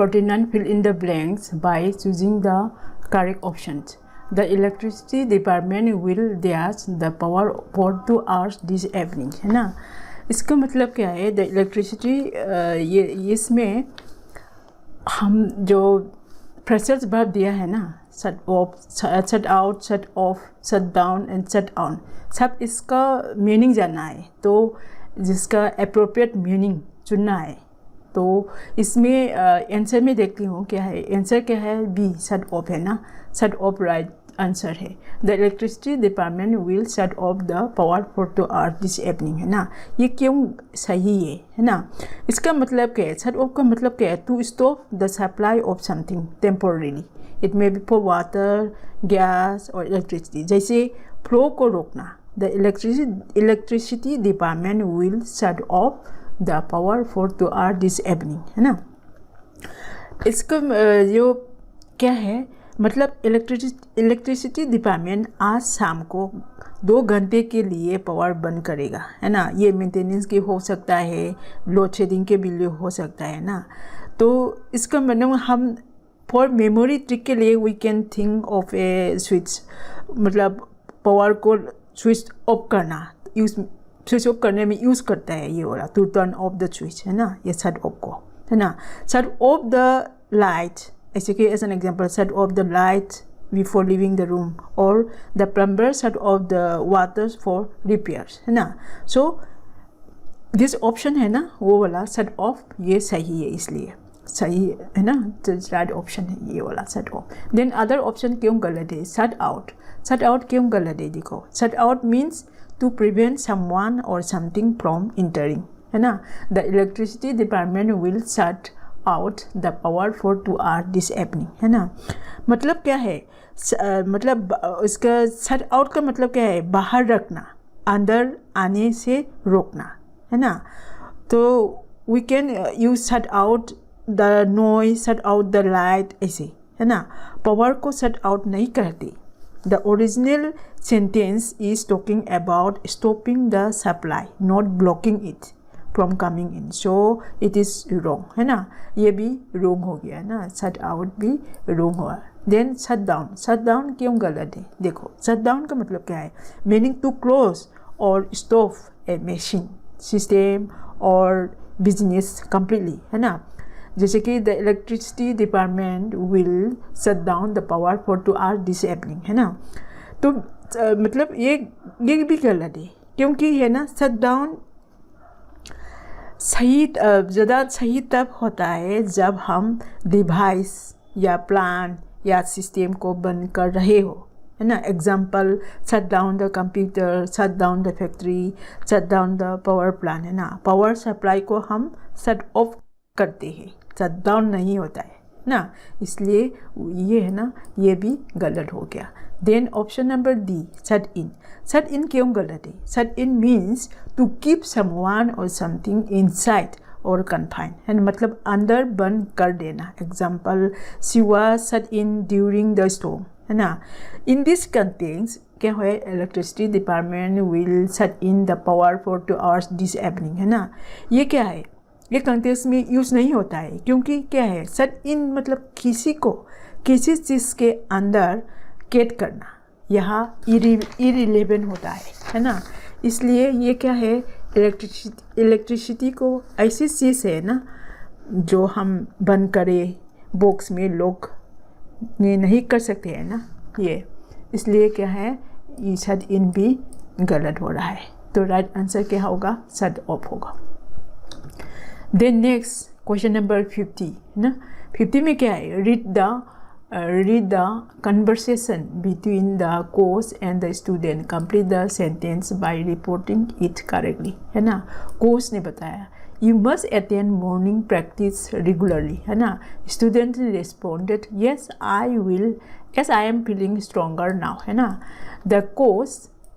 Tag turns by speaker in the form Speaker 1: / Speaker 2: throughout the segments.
Speaker 1: 49 fill in the blanks by choosing the correct options. The electricity department will dash the power for 2 hours this evening, है ना। इसका मतलब क्या है, the electricity, ये इसमें हम जो प्रेशर्स वर्ब दिया है ना, shut off, shut out, shut off, shut down and shut on, सब इसका मीनिंग जानना है, तो जिसका अप्रोप्रिएट मीनिंग चुनना है। तो इसमें आंसर में देखती हूँ क्या है, आंसर क्या है, बी, शट ऑफ है ना, शट ऑफ राइट आंसर है। The electricity department will shut off the power for 2 hours this evening, है ना। ये क्यों सही है ना। इसका मतलब क्या है, शट ऑफ का मतलब क्या है, to stop the supply of something temporarily, it may be for water, gas और इलेक्ट्रिसिटी। जैसे फ्लो को रोकना, the electricity department will shut off the power for 2 hours this evening, है ना। इसका जो क्या है मतलब, इलेक्ट्रिसिटी डिपार्टमेंट आज शाम को 2 घंटे के लिए पावर बंद करेगा, है ना। ये मेंटेनेंस के हो सकता है, लोड शेडिंग के भी लिए हो सकता है ना। तो इसका मतलब हम फॉर मेमोरी ट्रिक के लिए we can think of a switch, मतलब पावर को स्विच ऑफ करना, स्विच ऑफ करने में यूज़ करता है ये वाला, to turn off the switch, है ना, ये शट ऑफ को, है ना। शट ऑफ द लाइट, ऐसे कि as an example, shut off the light before leaving the room, और the plumber shut off the waters for repairs, है ना। सो दिस ऑप्शन है ना वो वाला शट ऑफ, ये सही है, इसलिए सही है ना, राइट ऑप्शन है ये वाला shut off. Then other option क्यों गलत है, शट आउट, शट आउट क्यों गलत है, देखो, shut out means to prevent someone और समथिंग फ्रॉम इंटरिंग, है ना। The electricity department will shut out the power for 2 hours this evening, है ना। मतलब क्या है, मतलब इसका शट आउट का मतलब क्या है, बाहर रखना, अंदर आने से रोकना, है ना। तो we can use shut out the noise, shut out the light, ऐसे, है ना। पावर को शट आउट नहीं करती। The original sentence is talking about stopping the supply, not blocking it from coming in. So it is wrong, है ना। ये भी wrong हो गया ना, shut out भी wrong हुआ। Then shut down, shut down क्यों गलत है, देखो, shut down का मतलब क्या है, meaning to close or stop a machine, system or business completely, है ना। जैसे कि the electricity department will shut down the power for 2 hours this evening, है ना। तो मतलब ये भी गलत है, क्योंकि है ना, शट डाउन सही, ज़्यादा सही तब होता है जब हम डिवाइस या प्लान या सिस्टम को बंद कर रहे हो, है ना। Example, shut down the computer, shut down the factory, shut down the power plant, है ना। पावर सप्लाई को हम शट ऑफ करते हैं, शट डाउन नहीं होता है ना, इसलिए ये है ना, ये भी गलत हो गया। Then option number D, shut in, shut in क्यों गलत है, shut in means to keep someone और समथिंग इनसाइड और कन्फाइन, है ना, मतलब अंदर बंद कर देना। Example, she was shut in during the storm, है ना। इन दिस कंटेक्स्ट क्या है, electricity department will shut in the power for 2 hours this evening, है ना। ये क्या है, ये कंटेक्स्ट में यूज़ नहीं होता है, क्योंकि क्या है, शट इन मतलब किसी को किसी चीज़ के अंदर कैद करना, यहाँ इरिलेवेंट होता है ना। इसलिए ये क्या है, इलेक्ट्रिसिटी को ऐसी चीज़ है ना जो हम बंद करें, बॉक्स में लोग ये नहीं कर सकते हैं ना ये, इसलिए क्या है, ये शट इन भी गलत हो रहा है। तो राइट आंसर क्या होगा, शट ऑफ होगा। देन नेक्स्ट क्वेश्चन नंबर 50, है ना। 50 में क्या है, read the conversation between the coach and the student, complete the sentence by reporting it correctly, है ना। कोच ने बताया, you must attend morning practice regularly, है ना। Student responded, yes I will, S I am feeling stronger now, है ना।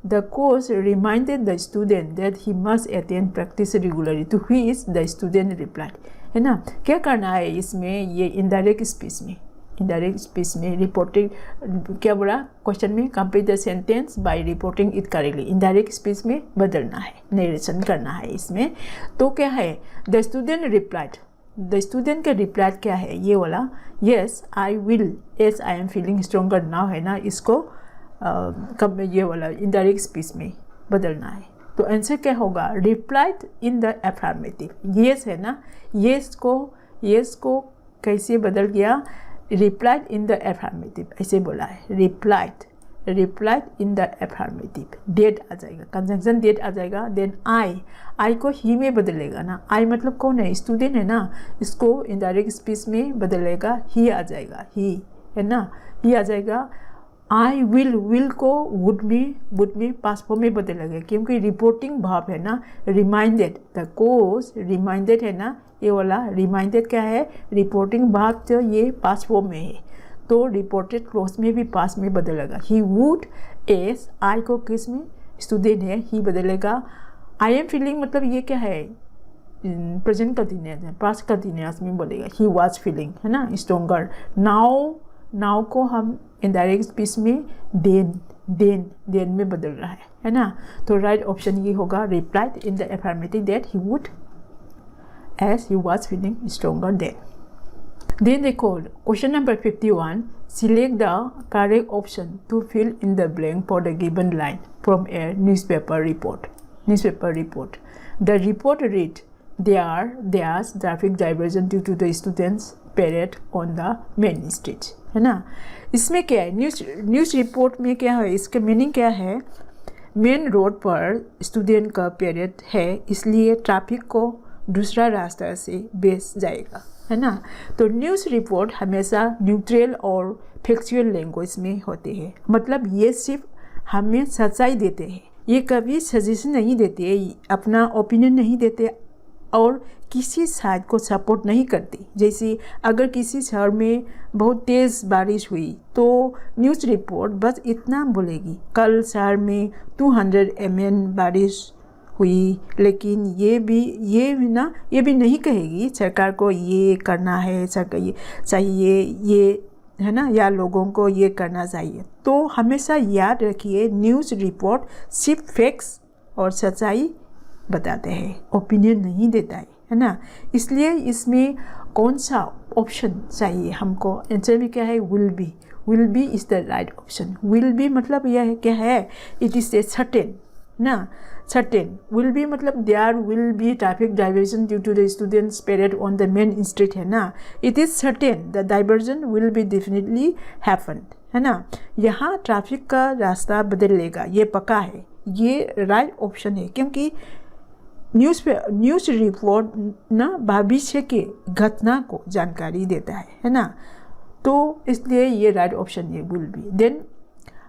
Speaker 1: The coach reminded the student that he must attend practice regularly, to which the student replied, है ना। क्या करना है इसमें, ये इनडायरेक्ट स्पीच में रिपोर्टिंग, क्या बोला क्वेश्चन में, complete the sentence by reporting it correctly, indirect speech में बदलना है, नरेशन करना है इसमें। तो क्या है, the student replied, the student का रिप्लाई क्या है, ये वाला yes I will, S I am feeling stronger now है ना, इसको कब ये वाला इनडायरेक्ट स्पीच में बदलना है। तो आंसर क्या होगा, replied in the affirmative. Yes है ना, येस को कैसे बदल गया, रिप्लाइड इन द एफर्मेटिव ऐसे बोला है, replied in the affirmative. That आ जाएगा, कंजंक्शन डेट आ जाएगा। देन आई को ही में बदलेगा ना, आई मतलब कौन है, स्टूडेंट है ना, इसको इनडायरेक्ट स्पीच में बदलेगा, ही आ जाएगा, ही है ना, ही आ जाएगा। आई विल को वुड में पास्ट फॉर्म में बदलेगा, क्योंकि रिपोर्टिंग भाव है ना, रिमाइंडेड द कोर्स, रिमाइंडेड है ना, ये वाला रिमाइंडेड क्या है, रिपोर्टिंग भाव, जो ये पास्ट फॉर्म में है, तो रिपोर्टेड क्लोज में भी पास्ट में बदलेगा। ही वुड, एस आई को किस में, स्टूडेंट है, ही बदलेगा। आई एम फीलिंग मतलब ये क्या है, प्रेजेंट कंटिन्यूअस, पास्ट कंटिन्यूअस में बोलेगा, ही वाज फीलिंग है ना स्ट्रोंगर। नाउ को हम इनडायरेक्ट स्पीच में देन में बदल रहा है ना। तो राइट ऑप्शन ये होगा, replied in the affirmative that he would as he was feeling stronger then देखो question number 51, select the correct option to fill in the blank for the given line from a newspaper report. The report read there's traffic diversion due to the students parade on the main street, है ना। इसमें क्या है, news report में क्या है, इसका meaning क्या है, मेन रोड पर स्टूडेंट का परेड है, इसलिए ट्रैफिक को दूसरा रास्ता से बेच जाएगा, है ना। तो न्यूज़ रिपोर्ट हमेशा न्यूट्रल और फैक्चुअल लैंग्वेज में होते हैं, मतलब ये सिर्फ हमें सच्चाई देते हैं, ये कभी सजेशन नहीं देते, अपना ओपिनियन नहीं देते और किसी साइड को सपोर्ट नहीं करती। जैसे अगर किसी शहर में बहुत तेज़ बारिश हुई तो न्यूज़ रिपोर्ट बस इतना बोलेगी, कल शहर में 200 mm बारिश हुई, लेकिन ये भी नहीं कहेगी सरकार को ये करना है, सरकार ये चाहिए, ये है ना, या लोगों को ये करना चाहिए। तो हमेशा याद रखिए, न्यूज़ रिपोर्ट सिर्फ फैक्ट्स और सच्चाई बताते हैं, ओपिनियन नहीं देता है ना। इसलिए इसमें कौन सा ऑप्शन चाहिए हमको, आंसर भी क्या है, will be is the right option. Will be मतलब यह है क्या है, इट इज ए सर्टेन ना, सर्टेन। विल बी मतलब there will be traffic diversion due to the students parade on the main street, है ना। It is certain the diversion will be definitely happen, है ना। यहाँ ट्रैफिक का रास्ता बदलेगा, ये पक्का है, ये राइट ऑप्शन है, क्योंकि न्यूज़ रिपोर्ट ना भविष्य के घटना को जानकारी देता है ना। तो इसलिए ये राइट ऑप्शन है, विल बी। देन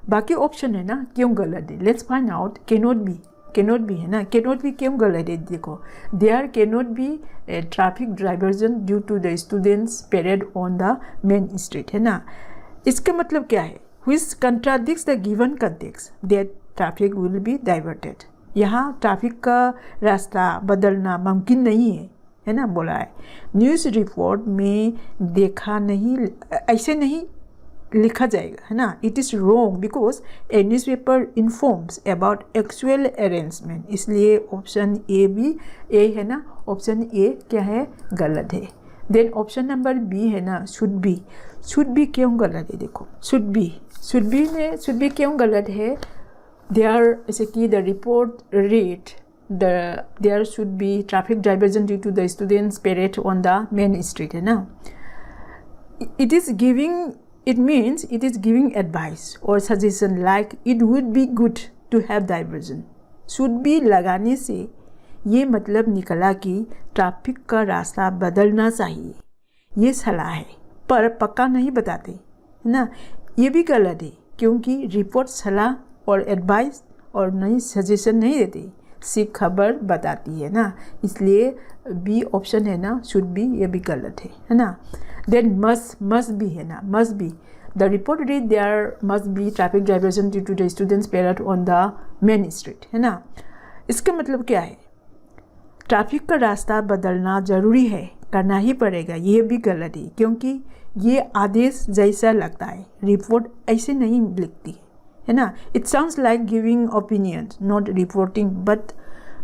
Speaker 1: बाकी ऑप्शन है ना क्यों गलत है, let's find out. Cannot be है ना, कैनॉट बी क्यों गलत है, देखो, there cannot be traffic diversion due to the students parade on the main street, है ना। इसका मतलब क्या है, which contradicts the given context that traffic will be diverted. यहाँ ट्रैफिक का रास्ता बदलना मुमकिन नहीं है ना, बोला है। न्यूज़ रिपोर्ट में देखा नहीं, ऐसे नहीं लिखा जाएगा, है ना। It is wrong because A news paper informs about actual arrangement, इसलिए ऑप्शन ए है ना, ऑप्शन ए क्या है, गलत है। देन ऑप्शन नंबर बी है ना, शुड बी क्यों गलत है, देखो, शुड बी क्यों गलत है। There is a key, the report read there should be traffic diversion due to the students parade on the main street, है ना। It means it is giving advice or suggestion like it would be good to have diversion. Should be लगाने से ये मतलब निकला कि traffic का रास्ता बदलना चाहिए, ये सलाह है, पर पक्का नहीं बताते, है ना। ये भी गलत है, क्योंकि रिपोर्ट सलाह और एडवाइस और नई सजेशन नहीं देती, सिर्फ खबर बताती है ना। इसलिए बी ऑप्शन है ना, शुड बी, ये भी गलत है ना। देन मस्ट बी है ना, must be the report read there must be traffic diversion due to the students parade on the main street, है ना। इसका मतलब क्या है, ट्रैफिक का रास्ता बदलना ज़रूरी है, करना ही पड़ेगा, ये भी गलत है, क्योंकि ये आदेश जैसा लगता है, रिपोर्ट ऐसे नहीं लिखती है ना। It sounds like giving opinion not reporting, but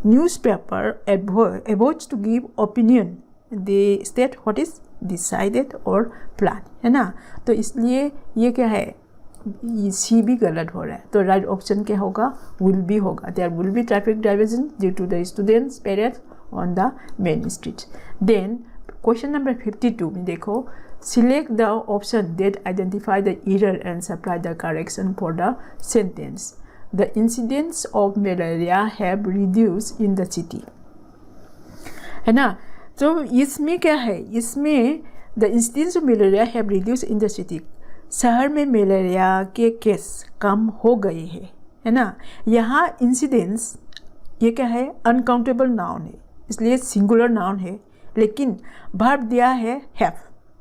Speaker 1: newspaper avoids to give opinion they state what is decided और प्लान, है ना। तो इसलिए ये क्या है, सी भी गलत हो रहा है। तो राइट ऑप्शन क्या होगा, विल बी होगा। There will be traffic diversion due to the students parents on the main street. Then question number 52 में देखो, select the option that identify the error and supply the correction for the sentence. The incidence of malaria have reduce in the city, है ना। तो इसमें क्या है, इसमें the incidence of malaria have reduce in the city, शहर में malaria के केस कम हो गए हैं, है ना। यहाँ इंसिडेंस ये क्या है, अनकाउंटेबल नाउन है, इसलिए सिंगुलर नाउन है, लेकिन वर्ब दिया है हैव,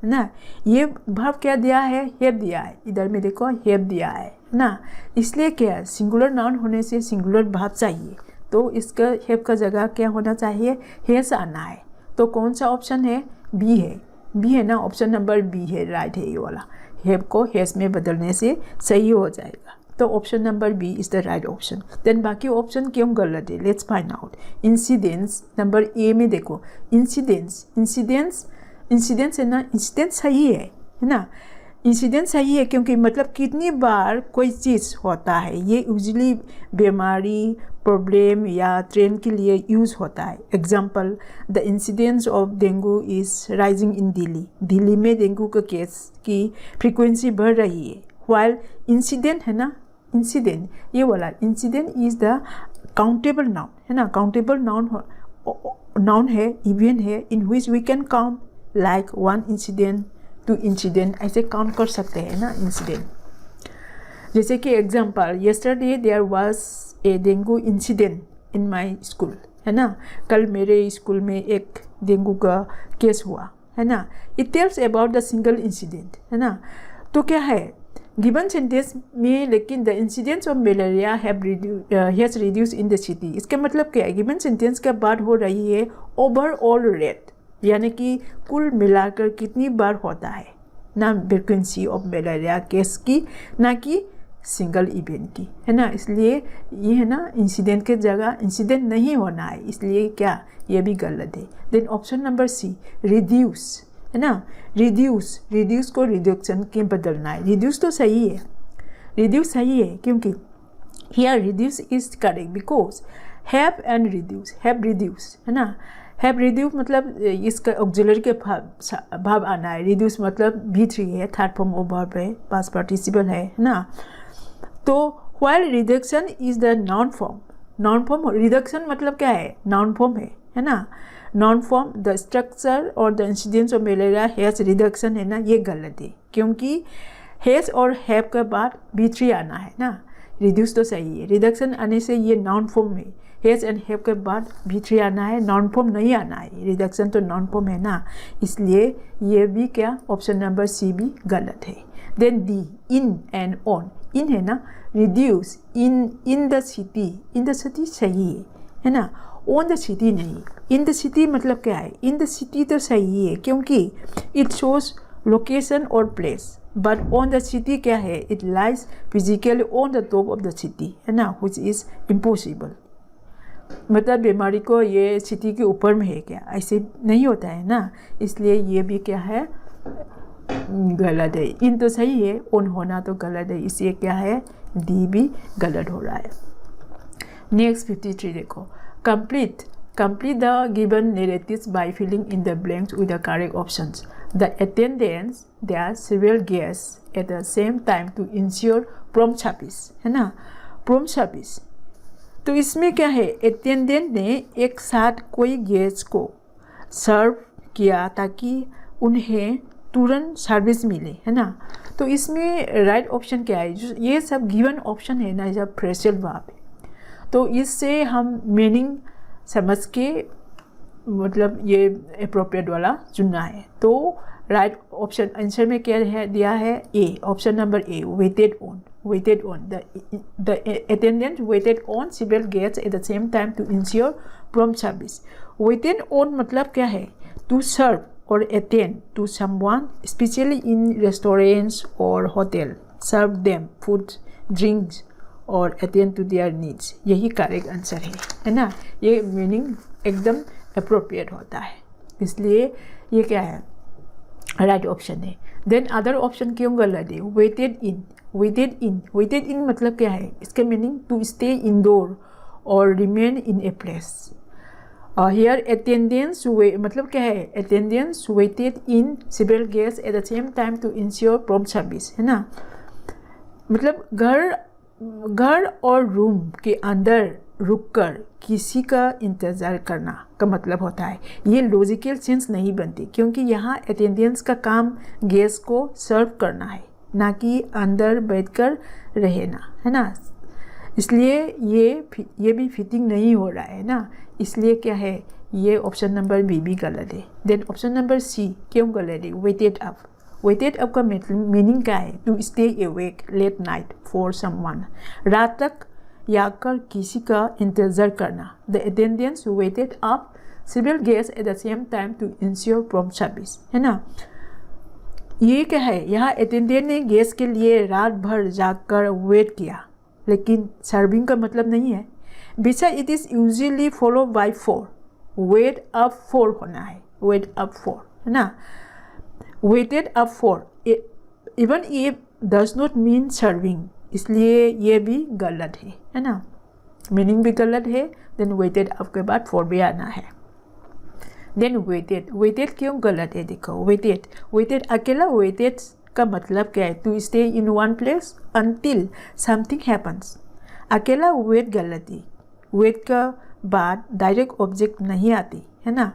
Speaker 1: है ना। ये वर्ब क्या दिया है, हैव दिया है। इधर में देखो हैव दिया है ना, इसलिए क्या है, सिंगुलर नाउन होने से सिंगुलर वर्ब चाहिए, तो इसका हैव का जगह क्या होना चाहिए, हैज आना है। तो कौन सा ऑप्शन है, बी है, बी है ना, ऑप्शन नंबर बी है, राइट है ये वाला। हैव को हैज में बदलने से सही हो जाएगा। तो option number B is the right option. Then बाकी ऑप्शन क्यों गलत है, let's find out. Incidence number A में देखो, इंसिडेंस है ना, इंसिडेंस सही है ना। इंसिडेंस सही है क्योंकि मतलब कितनी बार कोई चीज़ होता है, ये यूजली बीमारी, प्रॉब्लम या ट्रेन के लिए यूज़ होता है। Example, the incidence of dengue is rising in Delhi, Delhi में डेंगू के केस की फ्रीक्वेंसी बढ़ रही है। वाइल इंसिडेंट है ना, इंसिडेंट ये वाला incident is the countable noun, है ना। काउंटेबल नाउन है, इवेंट है, in which we can count like 1 incident 2 incident, ऐसे काउंट कर सकते हैं ना इंसिडेंट। जैसे कि example, yesterday there was a dengue incident in my school, है ना। कल मेरे स्कूल में एक डेंगू का केस हुआ, है ना। It tells about the single incident, है ना। तो क्या है गिवन सेंटेंस में, लेकिन the incidence of malaria has reduce in the city, इसका मतलब क्या है, गिवन सेंटेंस का बात हो रही है ओवरऑल रेट, यानी कि कुल मिलाकर कितनी बार होता है ना, फ्रीक्वेंसी ऑफ मलेरिया केस की, ना कि सिंगल इवेंट की, है ना। इसलिए ये है ना, इंसिडेंट के जगह इंसिडेंट नहीं होना है, इसलिए क्या ये भी गलत है। Then option number C, reduce, है ना। रिड्यूस को रिडक्शन के बदलना है। रिड्यूस तो सही है, रिड्यूस सही है क्योंकि here reduce is correct because have and reduce, have reduce, है ना। हैव रिड्यूस मतलब इसका ऑक्सिलरी के भाव आना है। रिड्यूस मतलब V3 है, थर्ड फॉर्म ऑफ वर्ब है, पास्ट पार्टिसिपल है ना। तो while reduction is the noun form, reduction मतलब क्या है, नाउन फॉर्म है ना। नाउन फॉर्म, द स्ट्रक्चर और the incidence of malaria has reduction है ना, ये गलत है क्योंकि हैज और हैव के बाद V3 आना है ना। रिड्यूस तो सही है, रिडक्शन आने से ये नाउन फॉर्म है, हैज एंड हैव के बाद V3 आना है, नाउन फॉर्म नहीं आना है। रिडक्शन तो नाउन फॉर्म है ना, इसलिए ये भी क्या, ऑप्शन नंबर सी भी गलत है। Then D, in and on, in है ना, रिड्यूस इन द सिटी सही है ना, ऑन द सिटी नहीं। इन द सिटी मतलब क्या है, इन द सिटी तो सही है क्योंकि इट शोज लोकेशन और place, but on the city क्या है, it lies physically on the top of the city, है ना, व्हिच इज इम्पॉसिबल। मतलब बीमारी को ये सिटी के ऊपर में है क्या, ऐसे नहीं होता है ना, इसलिए ये भी क्या है, गलत है। इन तो सही है, ऑन होना तो गलत है, इसलिए क्या है, डी भी गलत हो रहा है। नेक्स्ट 53 देखो, complete the given narratives by filling in the blanks with the correct options. The attendants, there are several guests at the same time to ensure prompt service, है ना, prompt service। तो इसमें क्या है, अटेंडेंट ने एक साथ कोई गेस्ट को सर्व किया ताकि उन्हें तुरंत सर्विस मिले, है ना। तो इसमें राइट ऑप्शन क्या है, ये सब गिवन ऑप्शन है ना, जब फ्रेशल वर्ब है, तो इससे हम मीनिंग समझ के मतलब ये अप्रोप्रिएट वाला चुनना है। तो राइट ऑप्शन आंसर में क्या है, दिया है A, option number A, waited on the attendant waited on several guests at the same time to ensure prompt service। waited on मतलब क्या है, to serve or attend to someone, especially in restaurants or hotel, serve them food, drinks और attend to their needs, यही correct answer है ना। ये meaning एकदम appropriate होता है। इसलिए ये क्या है, राइट ऑप्शन है। देन अदर ऑप्शन क्यों गलत है, वेटेड इन, वेटेड इन मतलब क्या है, इसका मीनिंग टू स्टे इंडोर और remain in a place. Here attendance मतलब क्या है, attendance waited in several guest at the same time to ensure prompt service, है ना। मतलब घर और रूम के अंदर रुककर किसी का इंतज़ार करना का मतलब होता है। ये लॉजिकल सेंस नहीं बनती, क्योंकि यहाँ अटेंडेंस का काम गेस्ट को सर्व करना है, ना कि अंदर बैठकर रहना, है ना। इसलिए ये भी फिटिंग नहीं हो रहा है ना, इसलिए क्या है, ये ऑप्शन नंबर बी भी गलत है। देन ऑप्शन नंबर सी क्यों गलत है, वेटेड अप। वेटेड अप का मीनिंग क्या है, to stay awake late night for someone, रात तक जाकर किसी का इंतज़ार करना। The attendance waited up several guest at the same time to ensure prompt service, है ना। ये क्या है, यहाँ अटेंडेंट ने गेस्ट के लिए रात भर जाकर वेट किया, लेकिन सर्विंग का मतलब नहीं है। Beside it is usually follow by for, wait up for होना है, वेट अप फॉर, है ना। Waited up for even if does not mean serving, इसलिए ये भी गलत है ना, मीनिंग भी गलत है। देन वेटेड अप के बाद फॉर भी आना है। देन वेटेड क्यों गलत है, देखो वेटेड अकेला वेटेड का मतलब क्या है, to stay in one place until something happens. अकेला वेट गलत है, वेट का बाद डायरेक्ट ऑब्जेक्ट नहीं आती, है ना।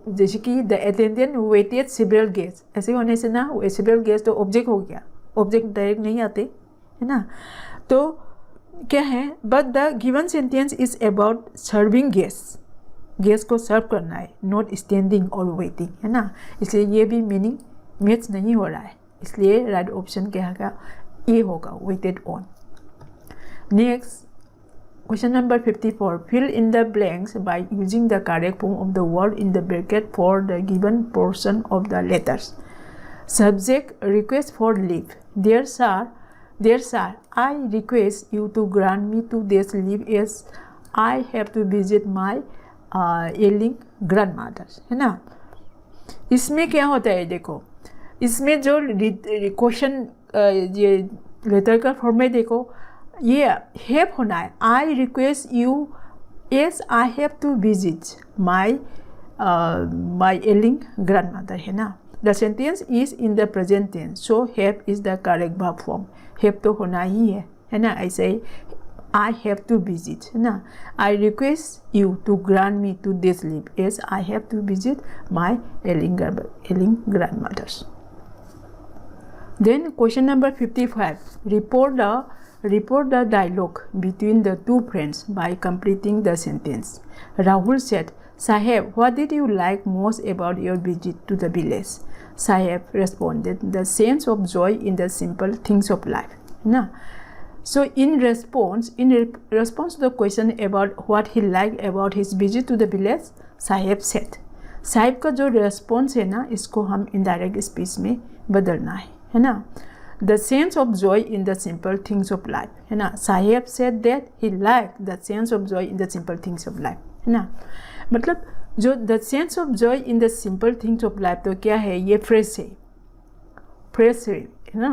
Speaker 1: जैसे कि the attendant waited several guest, ऐसे होने से ना सेवरल गेस्ट तो ऑब्जेक्ट हो गया, ऑब्जेक्ट डायरेक्ट नहीं आते, है ना। तो क्या है, but the given sentence is about serving guest को सर्व करना है, नॉट स्टैंडिंग और वेटिंग, है ना। इसलिए ये भी मीनिंग मैच नहीं हो रहा है, इसलिए राइट ऑप्शन क्या होगा, ए होगा, waited on. Next question number 54, fill in the blanks by using the correct form of the word in the bracket for the given portion of the letters. Subject, request for leave. Dear sir, I request you to grant me 2 days leave as I have to visit my ailing grandmother, है ना। इसमें क्या होता है, देखो इसमें जो question ये लेटर का फॉर्मेट देखो, ये हैव होना है, I request you as I have to visit my ailing grandmother, है ना। The sentence is in the present tense, so have is the correct verb form, have to होना ही है ना। ऐसे आई हैव टू विजिट, है ना। I request you to grant me 2 days leave as I have to visit my ailing grandmothers. Then question number 55, report the dialogue between the two friends by completing the sentence. Rahul said, Saheb, what did you like most about your visit to the village? Saheb responded, the sense of joy in the simple things of life. Na? So in response to the question about what he liked about his visit to the village, Saheb said. Sahib का जो response है ना, इसको हम indirect speech में बदलना है ना। The sense of joy in the simple things of life, है ना। साहेब said that he liked the sense of joy in the simple things of life, है ना। मतलब जो the sense of joy in the simple things of life तो क्या है, ये फ्रेज है ना।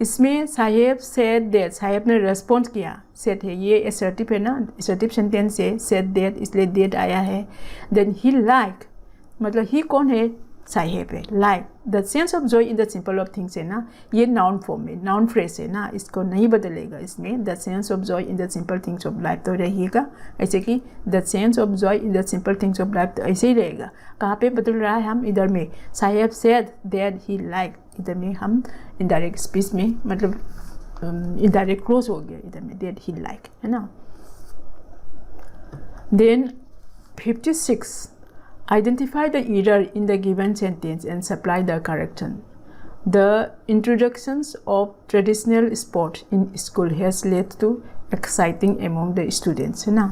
Speaker 1: इसमें साहेब said that, साहेब ने रेस्पॉन्स किया, said है, ये assertive है ना, assertive sentence है, said that इसलिए that आया है। then he liked, मतलब ही कौन है, साहेब है। Like the sense of joy in the simple of things है ना, ये नाउन फॉर्म में, नाउन फ्रेज है ना, इसको नहीं बदलेगा। इसमें the sense of joy in the simple things of life तो रहिएगा, ऐसे कि the sense of joy in the simple things of life तो ऐसे ही रहेगा। कहाँ पे बदल रहा है, हम इधर में साहेब सेड दैट ही लाइक, इधर में हम इनडायरेक्ट स्पीच में, मतलब इनडायरेक्ट क्लोज हो गया इधर में, दैट ही लाइक, है ना। Then 56, identify the error in the given sentence and supply the correction. The introductions of traditional sport in school has led to exciting among the students, है ना,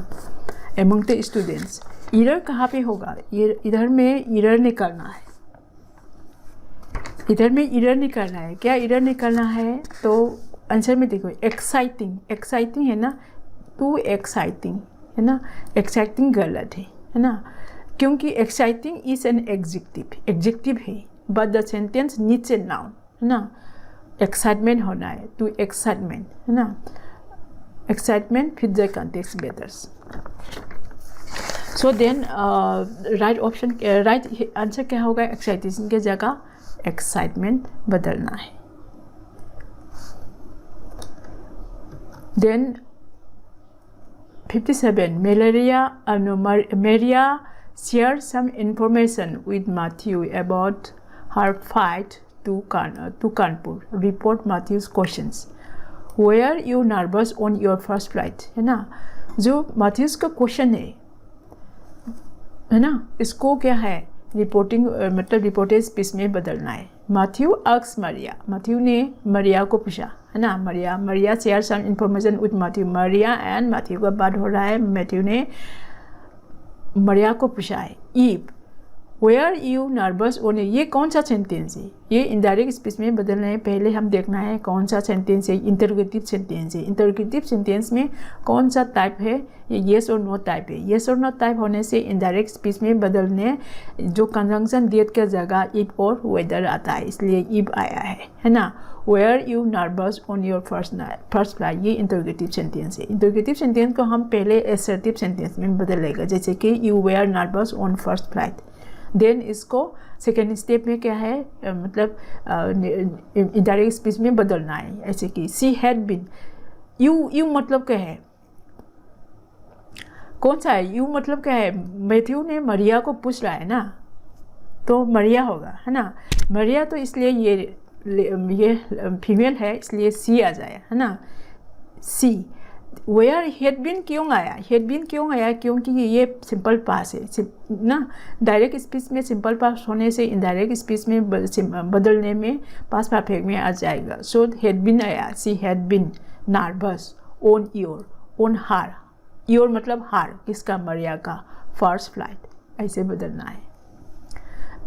Speaker 1: among the students. error कहाँ पे होगा, इधर में error निकालना है, इधर में error निकालना है। क्या error निकालना है, तो आंसर में देखो exciting है ना, too exciting है ना, exciting गलत है ना। क्योंकि एक्साइटिंग इज एन एग्जेक्टिव है, but the sentence needs a noun, है ना। एक्साइटमेंट होना है, टू एक्साइटमेंट, है ना। Excitement fit the context betters. So then right answer क्या होगा? एक्साइटेशन के जगह एक्साइटमेंट बदलना है। Then 57 Maria shared some information with Matthew about her flight to Kanpur. Report Matthew's questions. Were you nervous on your first flight? है ना, जो Mathews का क्वेश्चन है ना, इसको क्या है रिपोर्टिंग मतलब रिपोर्टेड स्पीच में बदलना है। मैथ्यू आस्क्स मरिया, मैथ्यू ने मरिया को पूछा, है ना। Maria share some information with Matthew. Maria and Matthew का बात हो रहा है। मैथ्यू ने मरिया को पूछा है if were you nervous on, ये कौन सा सेंटेंस है? ये इनडायरेक्ट स्पीच में बदलना है। पहले हम देखना है कौन सा सेंटेंस है। इंटरोगेटिव सेंटेंस है। इंटरोगेटिव सेंटेंस में कौन सा टाइप है? ये येस और नो टाइप है। येस और नो टाइप होने से इनडायरेक्ट स्पीच में बदलने जो कंजंक्शन डेट के जगह इफ और वेदर आता है, इसलिए इफ आया है ना। Were you nervous on your first flight, ये इंटरोगेटिव सेंटेंस है। इंटरोगेटिव सेंटेंस को हम पहले एसर्टिव सेंटेंस में बदलेगा, जैसे कि you were nervous on first flight. Then इसको सेकेंड स्टेप में क्या है मतलब इनडायरेक्ट स्पीच में बदलना है, ऐसे कि शी हैड बीन। यू मतलब क्या है? कौन सा है? यू मतलब क्या है? मैथ्यू ने मरिया को पूछ रहा है ना, तो मरिया होगा, है ना। मरिया तो इसलिए ये फीमेल है, इसलिए सी आ जाए, है ना। सी। वेयर हैड बीन क्यों आया? हैड बीन क्यों आया? क्योंकि ये सिंपल पास है ना। डायरेक्ट स्पीच में सिंपल पास होने से इनडायरेक्ट स्पीच में बदलने में पास परफेक्ट में आ जाएगा। सो हैड बीन आया, she had been nervous on her. Your मतलब हार, किसका? मरिया का फर्स्ट फ्लाइट, ऐसे बदलना है।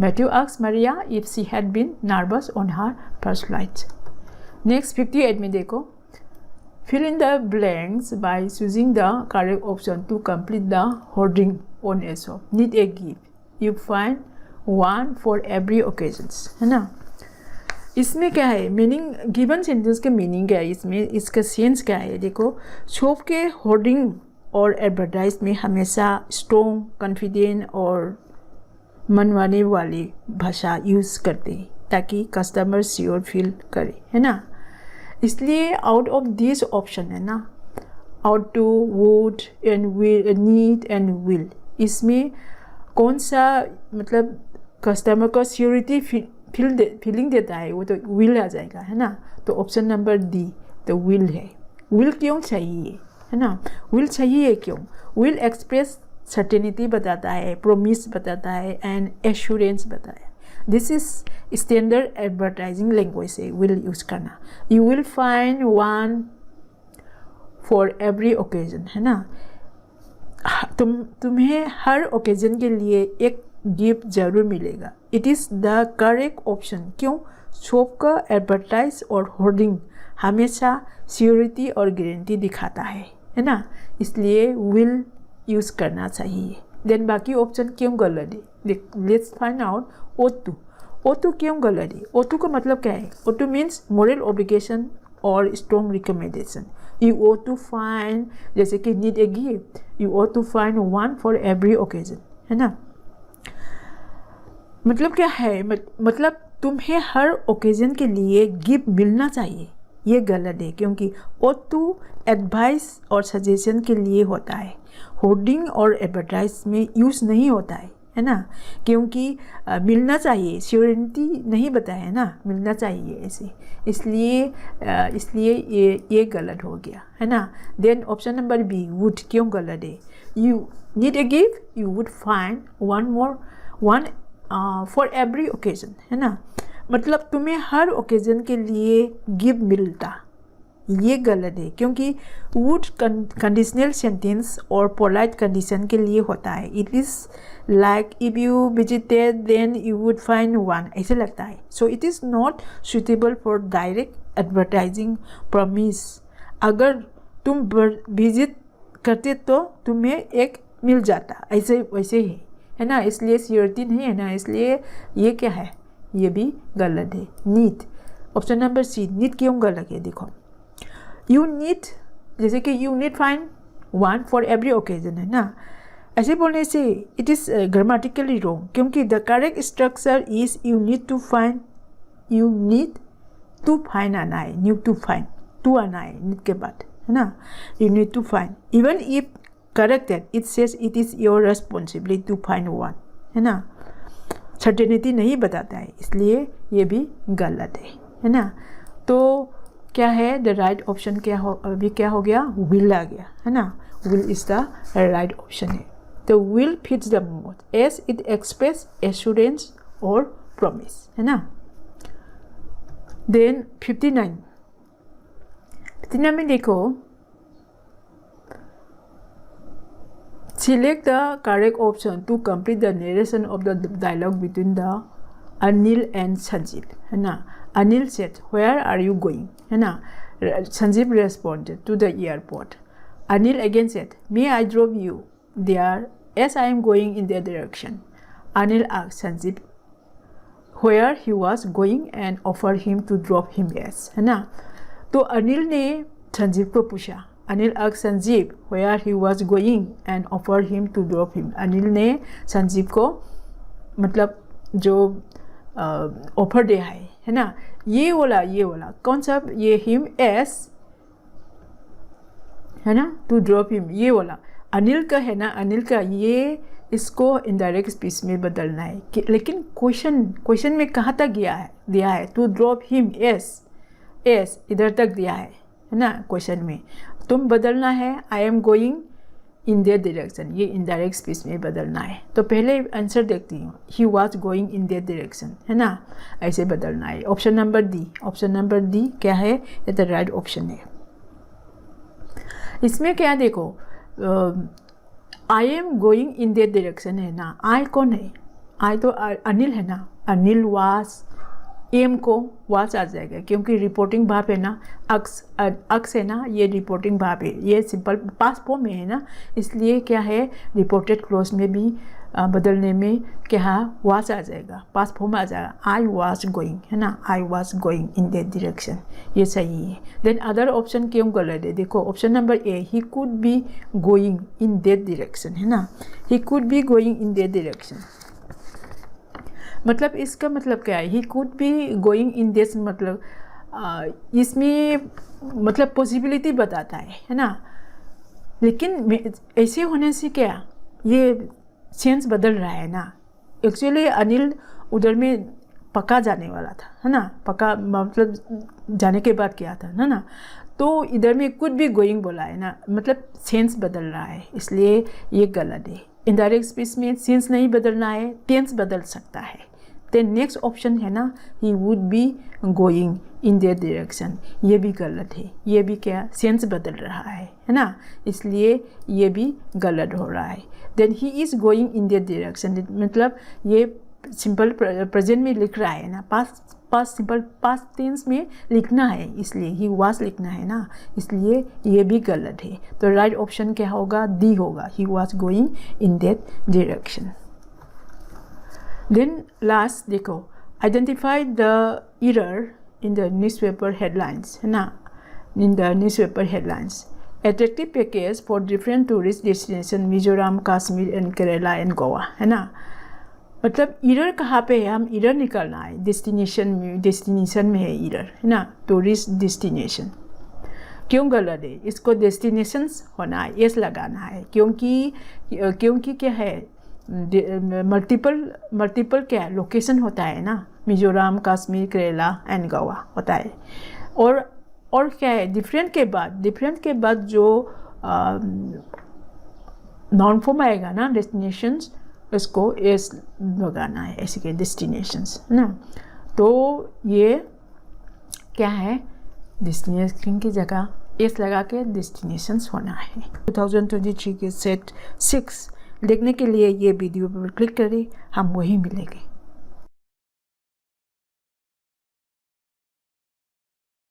Speaker 1: Matthew asks Maria if she had been nervous on her first flight. Next 58 में देखो, fill in the blanks by choosing the correct option to complete the hoarding on a shop. Need a gift. You find one for every occasions, है ना। इसमें क्या है meaning? Given sentence के meaning क्या है इसमें? इसका सेंस क्या है? देखो, शॉप के होर्डिंग और एडवर्टाइज में हमेशा स्ट्रॉन्ग, कॉन्फिडेंट और मनवाने वाली भाषा यूज़ करते हैं ताकि कस्टमर श्योर फील करे, है ना। इसलिए आउट ऑफ दिस ऑप्शन है ना, ought to, would and will, need and will, इसमें कौन सा मतलब कस्टमर को सिक्योरिटी फीलिंग देता है? वो तो विल आ जाएगा, है ना। तो ऑप्शन नंबर डी तो विल है। विल क्यों चाहिए, है ना? विल चाहिए क्यों? विल एक्सप्रेस सर्टेनिटी बताता है, प्रोमिस बताता है एंड एश्योरेंस बताता है। This is standard advertising language है विल यूज करना। You will find one for every occasion, है ना। तुम्हें हर ओकेजन के लिए एक गिफ्ट जरूर मिलेगा। It is the correct option. क्यों? शॉप का एडवर्टाइज और होर्डिंग हमेशा सिक्योरिटी और गारंटी दिखाता है ना, इसलिए विल यूज़ करना चाहिए। देन बाकी ऑप्शन क्यों गलत है? Let's find out. O2 क्यों गलत है? O2 का मतलब क्या है? O2 मीन्स मोरल ऑब्लिगेशन और strong recommendation. You ought to find, जैसे कि need a gift, you ought to find one for every occasion, है ना। मतलब क्या है? मतलब तुम्हें हर ओकेजन के लिए गिफ्ट मिलना चाहिए, ये गलत है क्योंकि O2 एडवाइस और सजेशन के लिए होता है, होर्डिंग और एडवर्टाइज में यूज़ नहीं होता है ना। क्योंकि मिलना चाहिए, श्योरिटी नहीं बताया है ना, मिलना चाहिए ऐसे, इसलिए ये गलत हो गया, है ना। Then option number B would क्यों गलत है? You need a gift, you would find one for every occasion, है ना। मतलब तुम्हें हर ओकेजन के लिए गिफ्ट मिलता, ये गलत है क्योंकि वुड कंडीशनल सेंटेंस और पोलाइट कंडीशन के लिए होता है। It is like if you visited then you would find one, ऐसे लगता है। So it is not suitable for direct advertising promise. अगर तुम विजिट करते तो तुम्हें एक मिल जाता, ऐसे वैसे ही है ना, इसलिए श्योरिटी नहीं है ना, इसलिए ये क्या है, ये भी गलत है। Need, option number C, need क्यों गलत है? देखो, यू नीड, जैसे कि you need find one for every occasion, है ना, ऐसे बोलने से इट इज़ ग्रामेटिकली रॉन्ग, क्योंकि the correct structure is you need to find an I, need to find to an I, need के बाद, है ना, you need to find, even if corrected it says it is your responsibility to find one, है ना, certainty नहीं बताता है, इसलिए ये भी गलत है ना। तो क्या है, द राइट ऑप्शन क्या हो, अभी क्या हो गया, विल आ गया, है ना, will is the right option है। तो will fits the most as it express assurance और प्रॉमिस, है ना। देन 59 में देखो, select the correct option to complete the narration of the dialogue between the Anil and Sanjeev, है ना। Anil said, "Where are you going?" है ना। Sanjeev responded, "To the airport." Anil again said, "May I drop you there as I am going in that direction?" Anil asked Sanjeev where he was going and offered him to drop him as, है ना। तो अनिल ने संजीव को पूछा, Anil asked Sanjeev where he was going and offered him to drop him. Anil ने संजीव को मतलब जो ऑफर दिया है ना, ये वाला कौन सा, ये हिम एस, है ना, टू ड्रॉप हिम, ये वाला अनिल का है ना, अनिल का, ये इसको इनडायरेक्ट स्पीच में बदलना है। लेकिन क्वेश्चन में कहाँ तक दिया है टू ड्रॉप हिम एस इधर तक दिया है ना क्वेश्चन में, तुम बदलना है I am going in their direction, ये इनडायरेक्ट स्पीच में बदलना है। तो पहले आंसर देखती हूँ, he was going in their direction, है ना, ऐसे बदलना है। ऑप्शन नंबर डी क्या है, ये तो राइट ऑप्शन है। इसमें क्या देखो, I am going in their direction है ना, आई कौन है, आई तो अनिल है ना, अनिल वाज, एम को वाज आ जाएगा क्योंकि रिपोर्टिंग भाव है ना, अक्स है ना, ये रिपोर्टिंग भाव है, ये सिंपल पास्ट फॉर्म में है ना, इसलिए क्या है रिपोर्टेड क्लोज में भी बदलने में क्या वाज आ जाएगा, पास्ट फॉर्म आ जाएगा, आई वाज गोइंग, है ना, I was going in that direction, ये सही है। देन अदर ऑप्शन क्यों गलत है, देखो option number A, he could be going in that direction, है ना, he could be going in that direction, मतलब इसका मतलब क्या है, he could be going in this, मतलब इसमें मतलब पॉसिबिलिटी बताता है ना, लेकिन ऐसे होने से क्या ये सेंस बदल रहा है ना। एक्चुअली अनिल उधर में पक्का जाने वाला था, है ना, पक्का मतलब जाने के बाद क्या था ना, तो इधर में कुड बी गोइंग बोला है ना, मतलब सेंस बदल रहा है, इसलिए ये गलत है। इनडायरेक्ट स्पीच में सेंस नहीं बदलना है, टेंस बदल सकता है। देन नेक्स्ट ऑप्शन है ना, he would be going in their direction, ये भी गलत है, ये भी क्या सेंस बदल रहा है ना, इसलिए ये भी गलत हो रहा है। Then he is going in their direction, मतलब ये सिंपल प्रेजेंट में लिख रहा है ना, पास्ट सिंपल पास्ट टेंस में लिखना है, इसलिए ही वाज लिखना है ना, इसलिए ये भी गलत है। तो राइट ऑप्शन क्या होगा, डी होगा, he was going in that direction. Then last देखो, identify the error in the newspaper headlines, है ना, in the newspaper headlines, attractive package for different tourist destination Mizoram, Kashmir and Kerala and Goa, है ना, मतलब एरर कहाँ पे है, हम एरर निकालना है, डेस्टिनेशन में है एरर, है ना, टूरिस्ट डेस्टिनेशन क्यों गलत है, इसको डेस्टिनेशंस होना है, एस लगाना है, क्योंकि क्या है मल्टीपल क्या लोकेशन होता है ना, मिजोरम, कश्मीर, केरला एंड गोवा होता है, और क्या है डिफरेंट के बाद जो नॉन फॉर्म आएगा ना डेस्टिनेशंस, इसको एस लगाना है, ऐसे के डेस्टिनेशंस, है ना। तो ये क्या है, डेस्टिनेशन की जगह एस लगा के डेस्टिनेशंस होना है। 2023 के सेट 6 देखने के लिए ये वीडियो पर क्लिक करें, हम वहीं मिलेंगे।